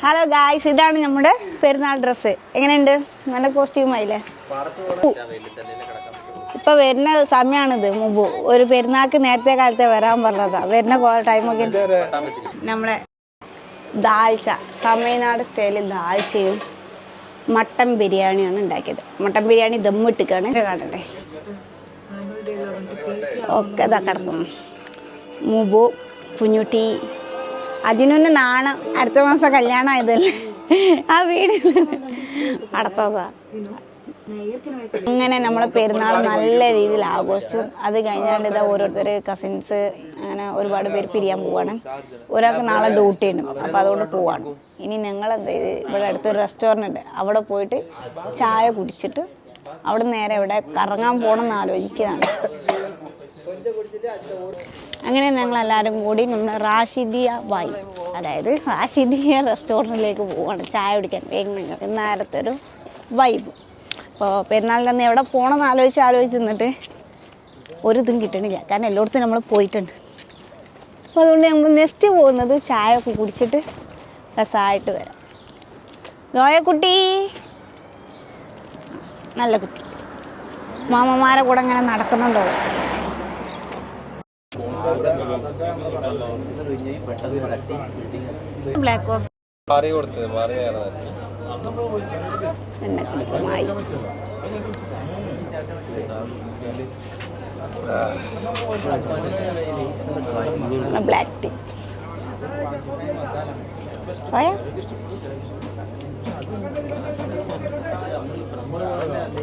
Hello guys, ഇതാണ് നമ്മുടെ പെരുന്നാൾ ഡ്രസ്സ്. എങ്ങനെയുണ്ട്? നല്ല കോസ്റ്റ്യൂമായില്ലേ? ഇപ്പൊ വരുന്ന സമയമാണിത്. മുമ്പ് ഒരു പെരുന്നാൾക്ക് നേരത്തെ കാലത്തെ വരാൻ പറഞ്ഞതാ. വരുന്ന ടൈമൊക്കെ നമ്മളെ ദാൽച്ച, തമിഴ്നാട് സ്റ്റൈലിൽ ദാൽച്ചയും മട്ടൻ ബിരിയാണിയാണ് ഉണ്ടാക്കിയത്. മട്ടൻ ബിരിയാണി ദമ്മിട്ടിക്കാണ്. കാണട്ടെ, ഒക്കെ ഇതാ കിടക്കുന്നു. മുബു, കുഞ്ഞുട്ടി, അതിനൊന്ന് നാണം. അടുത്ത മാസം കല്യാണം ആയതല്ലേ, ആ വീട് അടുത്തതാ. അങ്ങനെ നമ്മളെ പെരുന്നാൾ നല്ല രീതിയിൽ ആഘോഷിച്ചു. അത് കഴിഞ്ഞാണ്ട് ഇതാ ഓരോരുത്തർ കസിൻസ് അങ്ങനെ ഒരുപാട് പേര് പിരിയാൻ പോവാണ്. ഒരാൾക്ക് നാളെ ഡ്യൂട്ടി ഉണ്ട്, അപ്പം അതുകൊണ്ട് പോവാണ്. ഇനി ഞങ്ങൾ എന്താ ഇവിടെ അടുത്തൊരു റെസ്റ്റോറൻ്റ് ഉണ്ട്, അവിടെ പോയിട്ട് ചായ കുടിച്ചിട്ട് അവിടെ നേരെ ഇവിടെ കറങ്ങാൻ പോകണം എന്ന് ആലോചിക്കുന്നതാണ്. അങ്ങനെ ഞങ്ങളെല്ലാവരും കൂടി നമ്മൾ റാഷിദിയ വൈബ്, അതായത് റാഷിദിയ റെസ്റ്റോറൻറ്റിലേക്ക് പോവുകയാണ് ചായ കുടിക്കാൻ. നേരത്തെ ഒരു വൈബ്. അപ്പോൾ പെരുന്നാളിൻ്റെ അന്ന് എവിടെ പോകണമെന്ന് ആലോചിച്ച് നിന്നിട്ട് ഒരിതും കിട്ടണില്ല, കാരണം എല്ലായിടത്തും നമ്മൾ പോയിട്ടുണ്ട്. അപ്പോൾ അതുകൊണ്ട് നമ്മൾ നെക്സ്റ്റ് പോകുന്നത് ചായ ഒക്കെ കുടിച്ചിട്ട് രസമായിട്ട് വരാം. ഗോയക്കുട്ടി നല്ല കുട്ടി, മാമന്മാരെ കൂടെ അങ്ങനെ നടക്കുന്നുണ്ടോ? Black coffee black tea